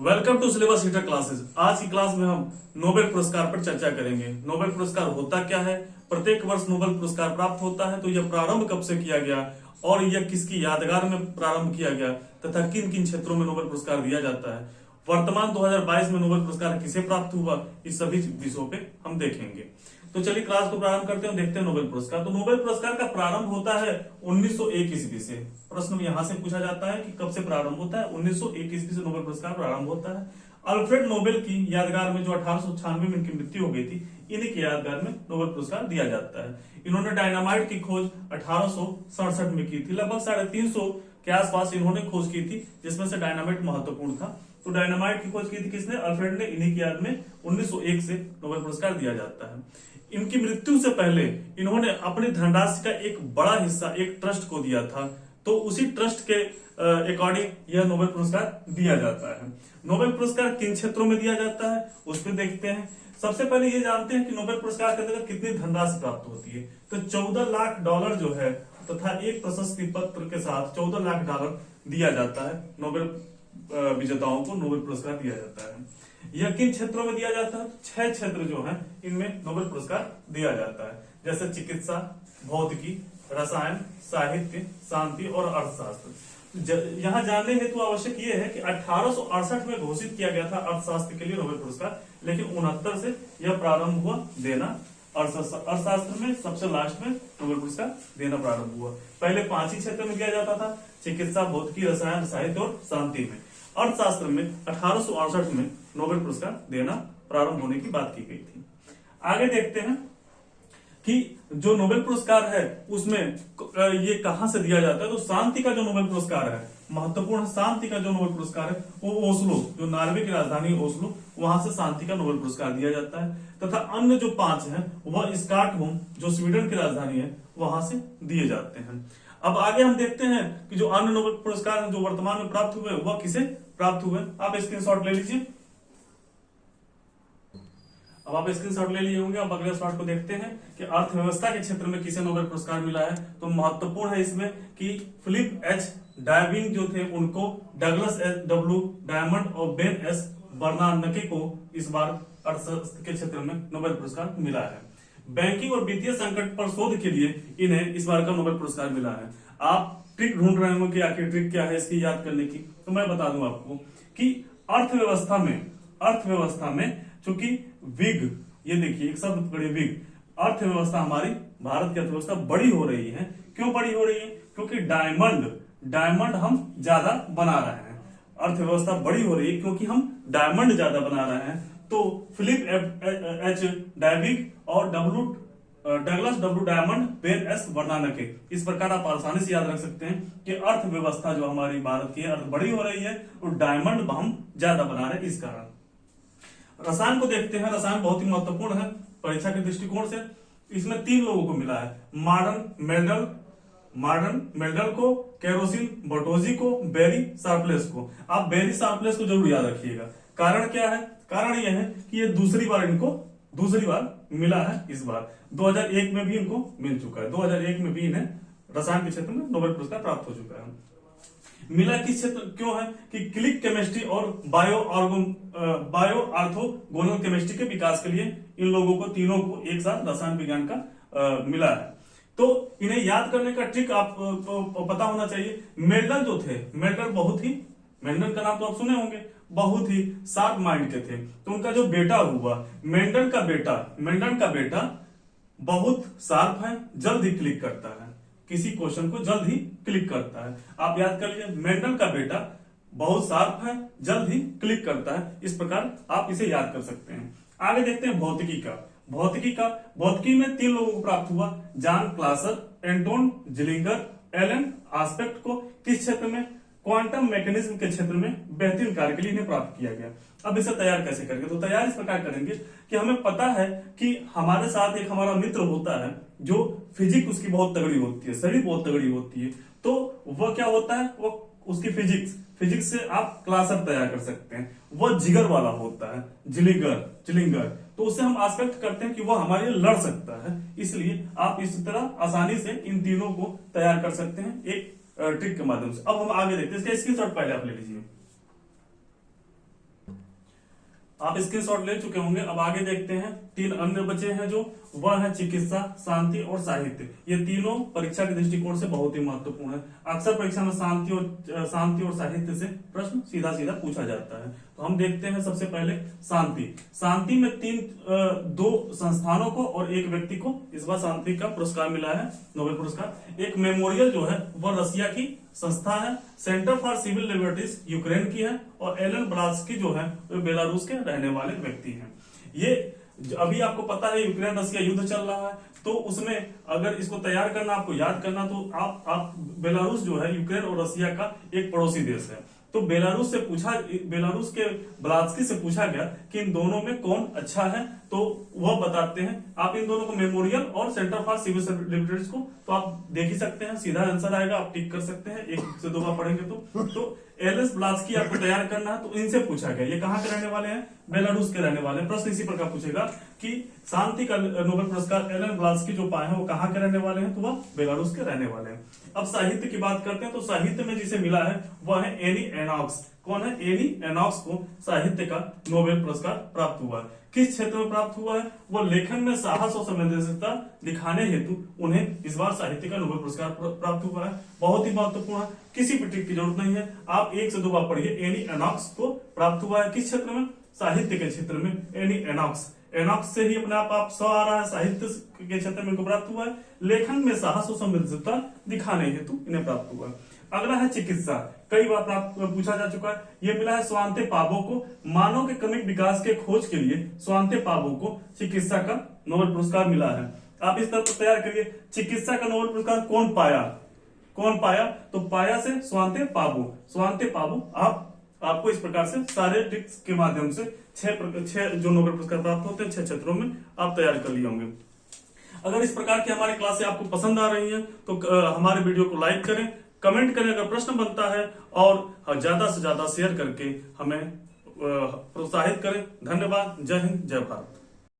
Welcome to syllabus heater classes. आज की class में हम नोबेल पुरस्कार पर चर्चा करेंगे। नोबेल पुरस्कार होता क्या है, प्रत्येक वर्ष नोबेल पुरस्कार प्राप्त होता है, तो यह प्रारंभ कब से किया गया और यह किसकी यादगार में प्रारंभ किया गया तथा किन किन क्षेत्रों में नोबेल पुरस्कार दिया जाता है, वर्तमान 2022 में नोबेल पुरस्कार किसे प्राप्त हुआ, इस सभी विषयों पे हम देखेंगे। तो चलिए क्लास को प्रारंभ करते हैं, देखते हैं नोबेल पुरस्कार। तो नोबेल पुरस्कार का प्रारंभ होता है 1901 ईस्वी से। प्रश्न यहां से पूछा जाता है कि कब से प्रारंभ होता है। 1901 ईस्वी से नोबेल पुरस्कार प्रारंभ होता है। अल्फ्रेड नोबेल की यादगार में, जो 1896 में इनकी मृत्यु हो गई थी, इन्हीं की यादगार में नोबेल पुरस्कार दिया जाता है। इन्होंने डायनामाइट की खोज 1867 में की थी। लगभग 350 के आसपास इन्होंने खोज की थी, जिसमें से डायनामाइट महत्वपूर्ण था। तो डायनामाइट की खोज की थी किसने? अल्फ्रेड ने। इन्हीं की याद में 1901 से नोबेल पुरस्कार दिया जाता है। इनकी मृत्यु से पहले इन्होंने अपनी धनराशि का एक बड़ा हिस्सा एक ट्रस्ट को दिया था, तो उसी ट्रस्ट के अकॉर्डिंग यह नोबेल पुरस्कार दिया जाता है। नोबेल पुरस्कार किन क्षेत्रों में दिया जाता है उसमें देखते हैं। सबसे पहले ये जानते हैं कि नोबेल पुरस्कार के अंतर्गत कितनी धनराशि प्राप्त होती है। तो $14 लाख जो है तथा एक प्रशस्ति पत्र के साथ $14 लाख दिया जाता है। नोबेल विजेताओं को नोबेल पुरस्कार दिया जाता है। यह किन क्षेत्रों में दिया जाता है? 6 क्षेत्र जो हैं इनमें नोबेल पुरस्कार दिया जाता है, जैसे चिकित्सा, भौतिकी, रसायन, साहित्य, शांति और अर्थशास्त्र। यहाँ जानने हेतु आवश्यक ये है कि 1868 में घोषित किया गया था अर्थशास्त्र के लिए नोबेल पुरस्कार, लेकिन 69 से यह प्रारंभ हुआ देना। अर्थशास्त्र में सबसे लास्ट में नोबेल पुरस्कार देना प्रारंभ हुआ। पहले 5 ही क्षेत्र में दिया जाता था, चिकित्सा, भौतिकी, रसायन, साहित्य और शांति में। अर्थशास्त्र में 1868 में नोबेल पुरस्कार देना प्रारंभ होने की बात की गई थी। आगे देखते हैं कि जो नोबेल पुरस्कार है उसमें ये कहां से दिया जाता है। तो शांति का जो नोबेल पुरस्कार है, महत्वपूर्ण शांति का जो नोबेल पुरस्कार है, वो ओस्लो, जो नॉर्वे की राजधानी ओस्लो, वहां से शांति का नोबेल पुरस्कार दिया जाता है। तथा अन्य जो 5 हैं वह स्टॉकहोम, जो स्वीडन की राजधानी है, वहां से दिए जाते हैं। अब आगे हम देखते हैं कि जो अन्य नोबेल पुरस्कार हैं जो वर्तमान में प्राप्त हुए वह किसे प्राप्त हुए। आप स्क्रीनशॉट ले लीजिए। अब आप स्क्रीनशॉट ले लिए होंगे। अब अगले शॉट को देखते हैं कि अर्थव्यवस्था के क्षेत्र में किसे नोबेल पुरस्कार मिला है। तो महत्वपूर्ण है इसमें कि फिलिप एच डायविंग जो थे उनको, डगलस एच डब्ल्यू डायमंड और बेन एस बर्नानके को इस बार अर्थशास्त्र के क्षेत्र में नोबेल पुरस्कार मिला है। बैंकिंग और वित्तीय संकट पर शोध के लिए इन्हें इस बार का नोबेल पुरस्कार मिला है। आप ट्रिक ढूंढ रहे होंगे कि आखिर ट्रिक क्या है इसकी याद करने की, तो मैं बता दूं आपको कि अर्थव्यवस्था में चूंकि विग, ये देखिए एक शब्द पकड़िए, विग, अर्थव्यवस्था हमारी भारत की अर्थव्यवस्था बड़ी हो रही है। क्यों बड़ी हो रही है? क्योंकि डायमंड हम ज्यादा बना रहे हैं। अर्थव्यवस्था बड़ी हो रही है क्योंकि हम डायमंड ज्यादा बना रहे हैं। तो फिलिप एच डायविग और Douglas W diamond, Ben S बर्नानके, इस प्रकार आप आसानी से याद रख सकते हैं कि अर्थव्यवस्था जो हमारी भारत की अर्थ बड़ी हो रही है और डायमंड हम ज्यादा बना रहे हैं इस कारण। रसायन को देखते हैं। रसायन बहुत ही महत्वपूर्ण है परीक्षा के दृष्टिकोण से। इसमें 3 लोगों को मिला है, मॉर्डन मेल्डल को, केरोसिन बटोजी को, बेरी शार्पलेस को। आप बेरी शार्पलेस को जरूर याद रखिएगा। कारण क्या है? कारण यह है कि ये दूसरी बार मिला है। इस बार 2001 में भी इनको मिल चुका है। 2001 में भी इन्हें रसायन के क्षेत्र में नोबेल पुरस्कार प्राप्त हो चुका है। मिला किस क्षेत्र क्यों है कि क्लिक केमिस्ट्री और बायो आर्थोगोनल केमिस्ट्री के विकास के लिए इन लोगों को, तीनों को एक साथ रसायन विज्ञान का मिला है। तो इन्हें याद करने का ट्रिक आपको पता होना चाहिए। मेल्डन जो थे, मेल्डन का नाम तो आप सुने होंगे, बहुत ही शार्प माइंड के थे। तो उनका जो बेटा हुआ, मेल्डन का बेटा बहुत शार्प है, जल्द ही क्लिक करता है, किसी क्वेश्चन को जल्द ही क्लिक करता है। आप याद कर लीजिए, मेंडल का बेटा बहुत शार्प है, जल्द ही क्लिक करता है। इस प्रकार आप इसे याद कर सकते हैं। आगे देखते हैं भौतिकी में 3 लोगों को प्राप्त हुआ, John Clauser, Anton Zeilinger, Alain Aspect को किस क्षेत्र में? क्वांटम मैकेनिज्म के क्षेत्र में बेहतरीन कार्य के लिए इन्हें प्राप्त किया गया। अब इसे तैयार कैसे करेंगे? तो तैयार इस प्रकार करेंगे कि हमें पता है कि हमारे साथ एक हमारा मित्र होता है जो फिजिक्स उसकी बहुत तगड़ी होती है, शरीर बहुत तगड़ी होती है। तो वह क्या होता है, वो उसकी फिजिक्स से आप क्लासर तैयार कर सकते हैं। वह जिगर वाला होता है, जिलिंगर, तो उससे हम आस्पेक्ट करते हैं कि वह हमारे लिए लड़ सकता है। इसलिए आप इस तरह आसानी से इन तीनों को तैयार कर सकते हैं एक ट्रिक के माध्यम से। अब हम आगे देखते हैं, इसका स्क्रीनशॉट पहले आप ले लीजिए। आप स्क्रीनशॉट ले चुके होंगे। अब आगे देखते हैं, 3 अन्य बचे हैं जो, वह है चिकित्सा, शांति और साहित्य। ये तीनों परीक्षा के दृष्टिकोण से बहुत ही महत्वपूर्ण है। अक्सर परीक्षा में शांति और साहित्य से प्रश्न सीधा सीधा पूछा जाता है। तो हम देखते हैं सबसे पहले शांति। शांति में 2 संस्थानों को और 1 व्यक्ति को इस बार शांति का पुरस्कार मिला है, नोबेल पुरस्कार। एक मेमोरियल जो है वह रसिया की संस्था है, centre for civil liberties Ukraine की है, और एलन ब्लास्की जो है वो बेलारूस के रहने वाले व्यक्ति हैं। ये अभी आपको पता है यूक्रेन रसिया युद्ध चल रहा है, तो उसमें अगर इसको तैयार करना, आपको याद करना, तो आप बेलारूस जो है यूक्रेन और रसिया का एक पड़ोसी देश है। तो बेलारूस के ब्लास्की से पूछा गया कि इन दोनों में कौन अच्छा है, तो वह बताते हैं। आप इन दोनों को, मेमोरियल और सेंटर फॉर सिविल लिबर्टीज को, तो आप देख ही सकते हैं, सीधा आंसर आएगा, आप टिक कर सकते हैं, 1 से 2 बार पढ़ेंगे तो एलेस ब्लास्की आपको तैयार करना है। तो इनसे पूछा गया, ये कहाँ के रहने वाले हैं, बेलारूस के रहने वाले। प्रश्न इसी प्रकार पूछेगा कि शांति का नोबेल पुरस्कार एलन ब्लास्की जो पाए हैं वो कहाँ के रहने वाले हैं, तो वह बेलारूस के रहने वाले हैं। अब साहित्य की बात करते हैं, तो साहित्य में जिसे मिला है वह है एनी एनॉक्स। कौन है, एनी एनॉक्स को साहित्य का नोबेल पुरस्कार प्राप्त हुआ है। किस क्षेत्र में प्राप्त हुआ है, वो लेखन में साहस और संवेदनशीलता दिखाने हेतु उन्हें इस बार साहित्य का नोबेल पुरस्कार प्राप्त हुआ है। बहुत ही महत्वपूर्ण है, किसी भी ट्रिक की जरूरत नहीं है, आप 1 से 2 बार पढ़िए। एनी एनॉक्स को प्राप्त हुआ है किस क्षेत्र में, साहित्य के क्षेत्र में। एनी एनॉक्स, एनॉक्स से ही अपने आप स आ रहा है, साहित्य के क्षेत्र में इनको प्राप्त हुआ है। लेखन में साहस और संवेदनशीलता दिखाने हेतु इन्हें प्राप्त हुआ है। अगला है चिकित्सा, कई बार पूछा जा चुका है। यह मिला है स्वांते पाबो को। मानव के क्रमिक विकास के खोज के लिए स्वांते पाबो को चिकित्सा का नोबेल पुरस्कार मिला है। आप इस तरह तैयार करिए, चिकित्सा का नोबेल पुरस्कार कौन पाया, तो पाया से स्वांते पाबो। स्वांते पाबो आपको इस प्रकार से सारे ट्रिक्स के माध्यम से 6 जो नोबेल पुरस्कार प्राप्त होते हैं 6 क्षेत्रों में आप तैयार कर लिए होंगे। अगर इस प्रकार की हमारी क्लासें आपको पसंद आ रही हैं तो हमारे वीडियो को लाइक करें, कमेंट करें अगर प्रश्न बनता है, और ज्यादा से ज्यादा शेयर करके हमें प्रोत्साहित करें। धन्यवाद। जय हिंद, जय भारत।